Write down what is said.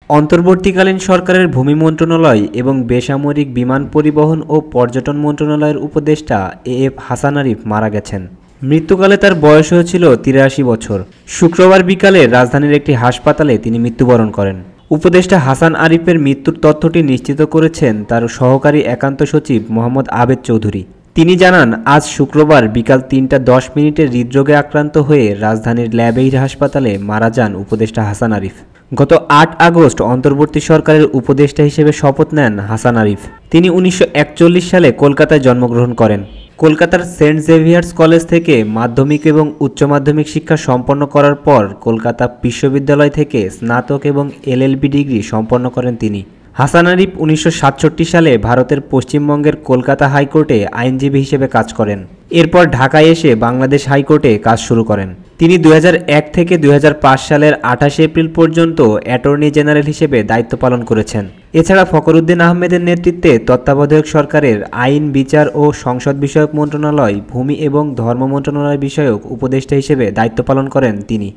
অন্তর্বর্তীকালীন সরকারের ভূমি মন্ত্রণালয় এবং বেসামরিক বিমান পরিবহন ও পর্যটন মন্ত্রণালয়ের উপদেষ্টা এএফ হাসান আরিফ মারা গেছেন। মৃত্যুকালে তার বয়স হয়েছিল ৮৩ বছর। শুক্রবার বিকালে রাজধানীর একটি হাসপাতালে তিনি মৃত্যুবরণ করেন। উপদেষ্টা হাসান আরিফের মৃত্যুর তথ্যটি নিশ্চিত করেছেন তার সহকারী একান্ত সচিব মোহাম্মদ আবেদ চৌধুরী। তিনি জানান, আজ শুক্রবার বিকাল ৩টা ১০ মিনিটে হৃদরোগে আক্রান্ত হয়ে রাজধানীর ল্যাবেইর হাসপাতালে মারা যান উপদেষ্টা হাসান আরিফ। গত ৮ আগস্ট অন্তর্বর্তী সরকারের উপদেষ্টা হিসেবে শপথ নেন হাসান আরিফ। তিনি ১৯৪১ সালে কলকাতায় জন্মগ্রহণ করেন। কলকাতার সেন্ট জেভিয়ার্স কলেজ থেকে মাধ্যমিক এবং উচ্চ মাধ্যমিক শিক্ষা সম্পন্ন করার পর কলকাতা বিশ্ববিদ্যালয় থেকে স্নাতক এবং এলএলবি ডিগ্রি সম্পন্ন করেন তিনি। হাসান আরিফ ১৯৬৭ সালে ভারতের পশ্চিমবঙ্গের কলকাতা হাইকোর্টে আইনজীবী হিসেবে কাজ করেন। এরপর ঢাকায় এসে বাংলাদেশ হাইকোর্টে কাজ শুরু করেন। তিনি ২০০১ থেকে ২০০৫ সালের ২৮ এপ্রিল পর্যন্ত অ্যাটর্নি জেনারেল হিসেবে দায়িত্ব পালন করেছেন। এছাড়া ফখরুদ্দিন আহমেদের নেতৃত্বে তত্ত্বাবধায়ক সরকারের আইন, বিচার ও সংসদ বিষয়ক মন্ত্রণালয়, ভূমি এবং ধর্ম মন্ত্রণালয় বিষয়ক উপদেষ্টা হিসেবে দায়িত্ব পালন করেন তিনি।